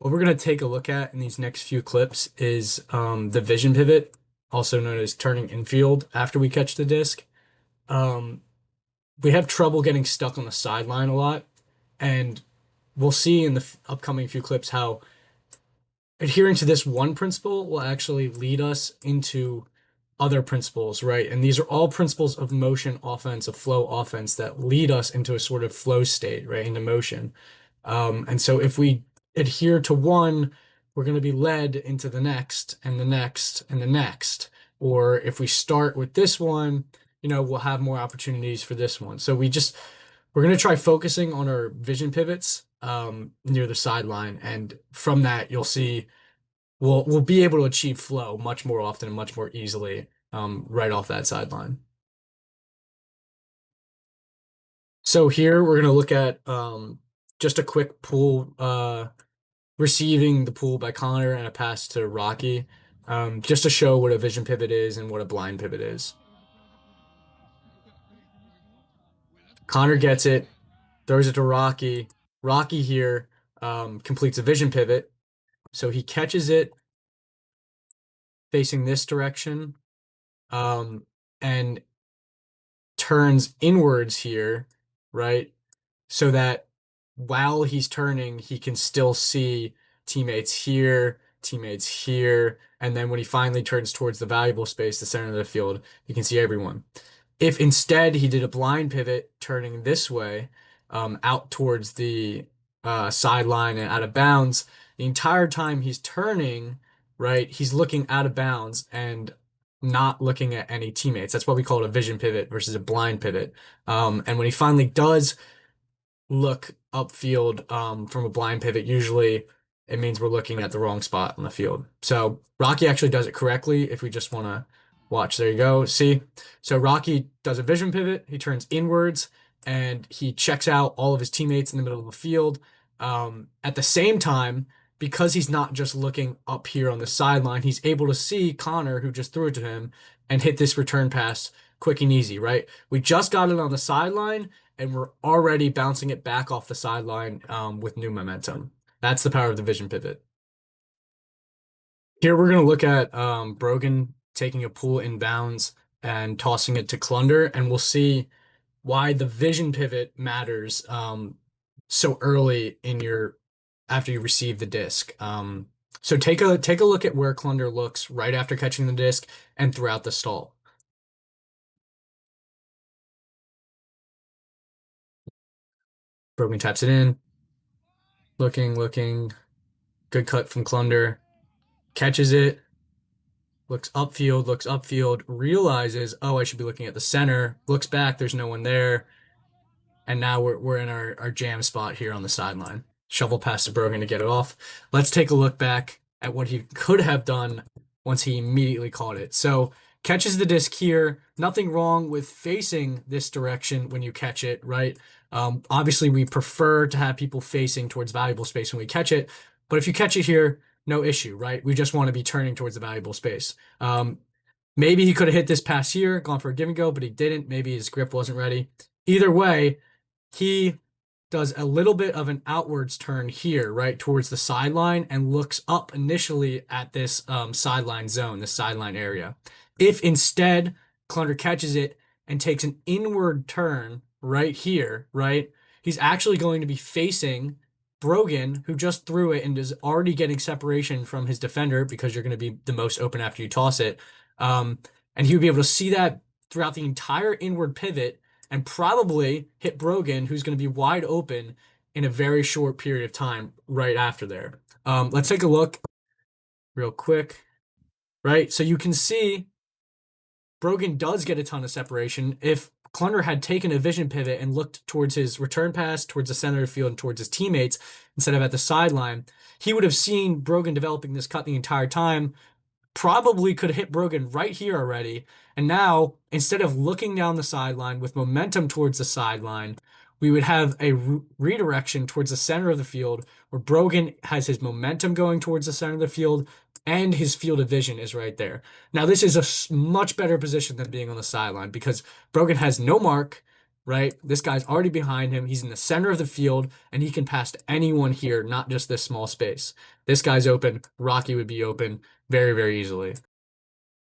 What we're going to take a look at in these next few clips is the vision pivot, also known as turning infield after we catch the disc. Um, we have trouble getting stuck on the sideline a lot, and we'll see in the upcoming few clips how adhering to this one principle will actually lead us into other principles, right? And these are all principles of motion offense, of flow offense that lead us into a sort of flow state, right? Into motion. And so if we adhere to one, we're going to be led into the next and the next and the next. Or if we start with this one, we'll have more opportunities for this one. So we're going to try focusing on our vision pivots near the sideline. And from that, you'll see we'll be able to achieve flow much more often and much more easily right off that sideline. So here we're going to look at just a quick pull, receiving the pull by Connor and a pass to Rocky, just to show what a vision pivot is and what a blind pivot is. Connor gets it, throws it to Rocky. Rocky here completes a vision pivot. So he catches it facing this direction and turns inwards here, right? So that while he's turning, he can still see teammates here, and then when he finally turns towards the valuable space, the center of the field, he can see everyone. If instead he did a blind pivot turning this way, out towards the sideline and out of bounds, the entire time he's turning, right, he's looking out of bounds and not looking at any teammates. That's what we call it a vision pivot versus a blind pivot. And when he finally does look upfield from a blind pivot, usually it means we're looking at the wrong spot on the field. So Rocky actually does it correctly if we just want to watch. There you go. See? So Rocky does a vision pivot. He turns inwards and he checks out all of his teammates in the middle of the field. At the same time, because he's not just looking up here on the sideline, he's able to see Connor, who just threw it to him, and hit this return pass quick and easy, right? We just got it on the sideline and we're already bouncing it back off the sideline with new momentum. That's the power of the vision pivot. Here we're going to look at Brogan taking a pull inbounds and tossing it to Clunder, and we'll see why the vision pivot matters so early in your after you receive the disc. So take a look at where Clunder looks right after catching the disc and throughout the stall. Brogan taps it in, looking, good cut from Clunder, catches it, looks upfield, realizes, oh, I should be looking at the center, looks back, there's no one there, and now we're in our jam spot here on the sideline. Shovel pass to Brogan to get it off. Let's take a look back at what he could have done once he immediately caught it. So catches the disc here. Nothing wrong with facing this direction when you catch it, right? Obviously, we prefer to have people facing towards valuable space when we catch it, but if you catch it here, no issue, right? We just want to be turning towards the valuable space. Maybe he could have hit this pass here, gone for a give and go, but he didn't. Maybe his grip wasn't ready. Either way, he does a little bit of an outwards turn here, right, towards the sideline and looks up initially at this sideline zone, this sideline area. If instead Clunder catches it and takes an inward turn right here, right, he's actually going to be facing Brogan, who just threw it and is already getting separation from his defender because you're going to be the most open after you toss it. And he would be able to see that throughout the entire inward pivot and probably hit Brogan, who's going to be wide open in a very short period of time right after there. Let's take a look real quick, right? So you can see Brogan does get a ton of separation. If Clunder had taken a vision pivot and looked towards his return pass, towards the center of the field, and towards his teammates instead of at the sideline, he would have seen Brogan developing this cut the entire time, probably could hit Brogan right here already. And now, instead of looking down the sideline with momentum towards the sideline, we would have a redirection towards the center of the field where Brogan has his momentum going towards the center of the field and his field of vision is right there. Now, this is a much better position than being on the sideline because Brogan has no mark. right? This guy's already behind him. He's in the center of the field, and he can pass to anyone here, not just this small space. This guy's open. Rocky would be open very, very easily.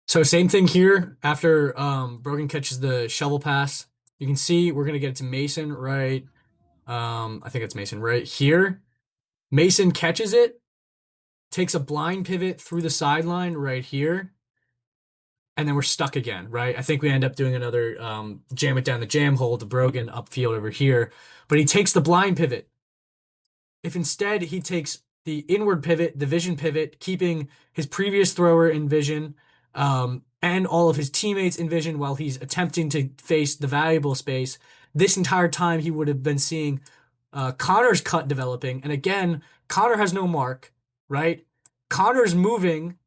So same thing here. After Brogan catches the shovel pass, you can see we're gonna get it to Mason right. I think it's Mason right here. Mason catches it, takes a blind pivot through the sideline right here, and then we're stuck again, right? I think we end up doing another jam it down the jam hole to Brogan upfield over here. But he takes the blind pivot. If instead he takes the inward pivot, the vision pivot, keeping his previous thrower in vision, and all of his teammates in vision while he's attempting to face the valuable space, this entire time he would have been seeing Connor's cut developing. And again, Connor has no mark, right? Connor's moving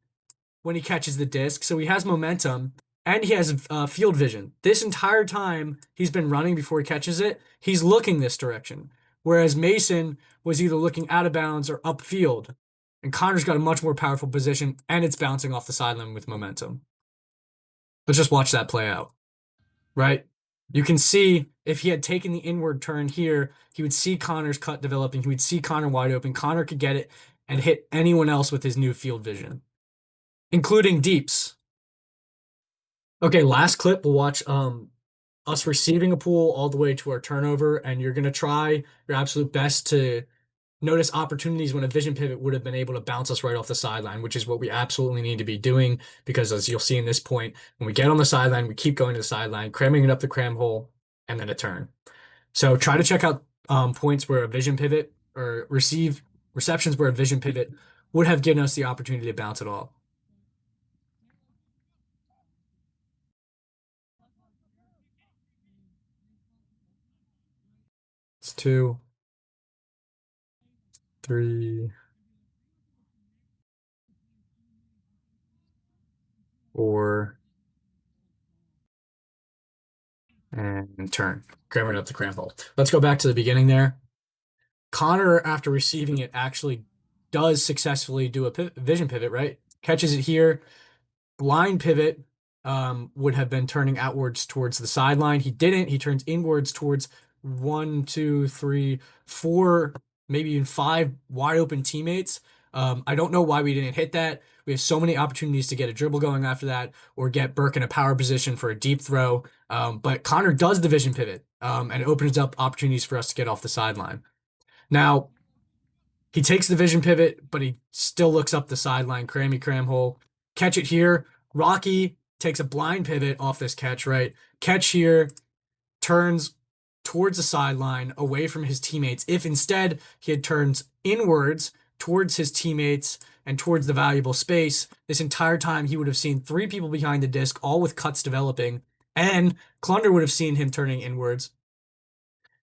when he catches the disc, so he has momentum and he has field vision. This entire time he's been running before he catches it, he's looking this direction. Whereas Mason was either looking out of bounds or upfield. And Connor's got a much more powerful position and it's bouncing off the sideline with momentum. Let's just watch that play out, right? You can see if he had taken the inward turn here, he would see Connor's cut developing. He would see Connor wide open. Connor could get it and hit anyone else with his new field vision, including deeps. Okay, last clip, we'll watch us receiving a pool all the way to our turnover, and you're gonna try your absolute best to notice opportunities when a vision pivot would have been able to bounce us right off the sideline, which is what we absolutely need to be doing because as you'll see in this point, when we get on the sideline, we keep going to the sideline, cramming it up the cram hole, and then a turn. So try to check out points where a vision pivot or receptions where a vision pivot would have given us the opportunity to bounce it all. It's 2, 3, 4, and turn. Cramming up the cram hole. Let's go back to the beginning there. Connor, after receiving it, actually does successfully do a vision pivot, right? Catches it here. Blind pivot would have been turning outwards towards the sideline. He didn't. He turns inwards towards 1, 2, 3, 4, maybe even 5 wide open teammates. I don't know why we didn't hit that. We have so many opportunities to get a dribble going after that or get Burke in a power position for a deep throw. But Connor does the vision pivot and it opens up opportunities for us to get off the sideline. Now, he takes the vision pivot, but he still looks up the sideline, crammy cram hole. Catch it here. Rocky takes a blind pivot off this catch, right? Catch here, turns towards the sideline away from his teammates. If instead he had turned inwards towards his teammates and towards the valuable space, this entire time he would have seen 3 people behind the disc, all with cuts developing, and Clunder would have seen him turning inwards.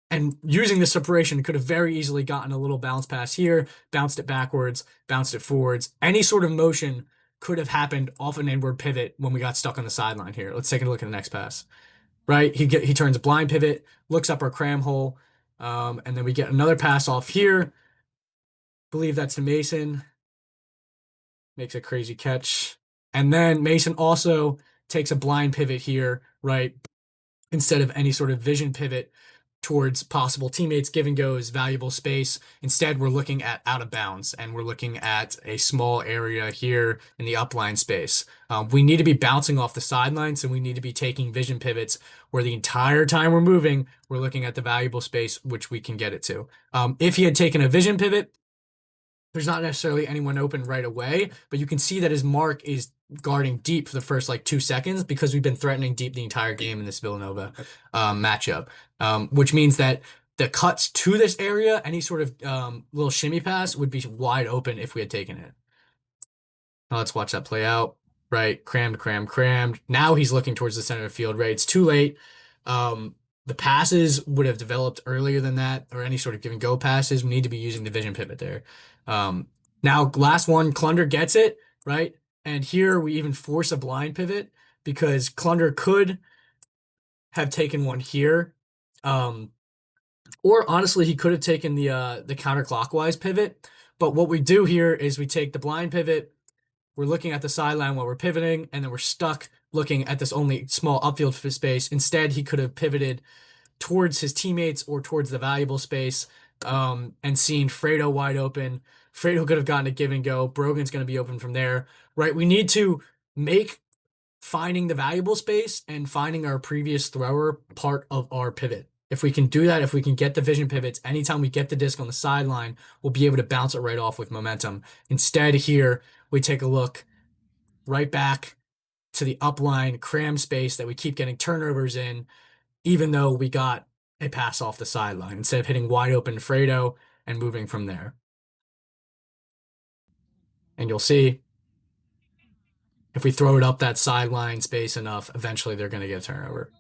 And using this separation, could have very easily gotten a little bounce pass here, bounced it backwards, bounced it forwards. Any sort of motion could have happened off an inward pivot when we got stuck on the sideline here. Let's take a look at the next pass. Right? He turns a blind pivot, looks up our cram hole, and then we get another pass off here. Believe that's to Mason. Makes a crazy catch. And then Mason also takes a blind pivot here, right? Instead of any sort of vision pivot towards possible teammates, give and goes, valuable space. Instead, we're looking at out of bounds and we're looking at a small area here in the upline space. We need to be bouncing off the sidelines and we need to be taking vision pivots where the entire time we're moving, we're looking at the valuable space, which we can get it to. If he had taken a vision pivot, there's not necessarily anyone open right away, but you can see that his mark is guarding deep for the first like 2 seconds because we've been threatening deep the entire game in this Villanova matchup, which means that the cuts to this area, any sort of little shimmy pass would be wide open if we had taken it. Now let's watch that play out. Right, crammed, crammed, crammed. Now he's looking towards the center of the field. Right, it's too late. The passes would have developed earlier than that, or any sort of give and go passes. We need to be using the vision pivot there. Now, last one, Clunder gets it, right? And here we even force a blind pivot because Clunder could have taken one here. Or honestly, he could have taken the counterclockwise pivot. But what we do here is we take the blind pivot, we're looking at the sideline while we're pivoting, and then we're stuck looking at this only small upfield space. Instead, he could have pivoted towards his teammates or towards the valuable space, and seeing Fredo wide open. Fredo could have gotten a give and go. Brogan's going to be open from there, right? We need to make finding the valuable space and finding our previous thrower part of our pivot. If we can do that, if we can get the vision pivots, anytime we get the disc on the sideline, we'll be able to bounce it right off with momentum. Instead, here we take a look right back to the upline cram space that we keep getting turnovers in, even though we got a pass off the sideline instead of hitting wide open Fredo and moving from there. And you'll see if we throw it up that sideline space enough, eventually they're going to get a turnover.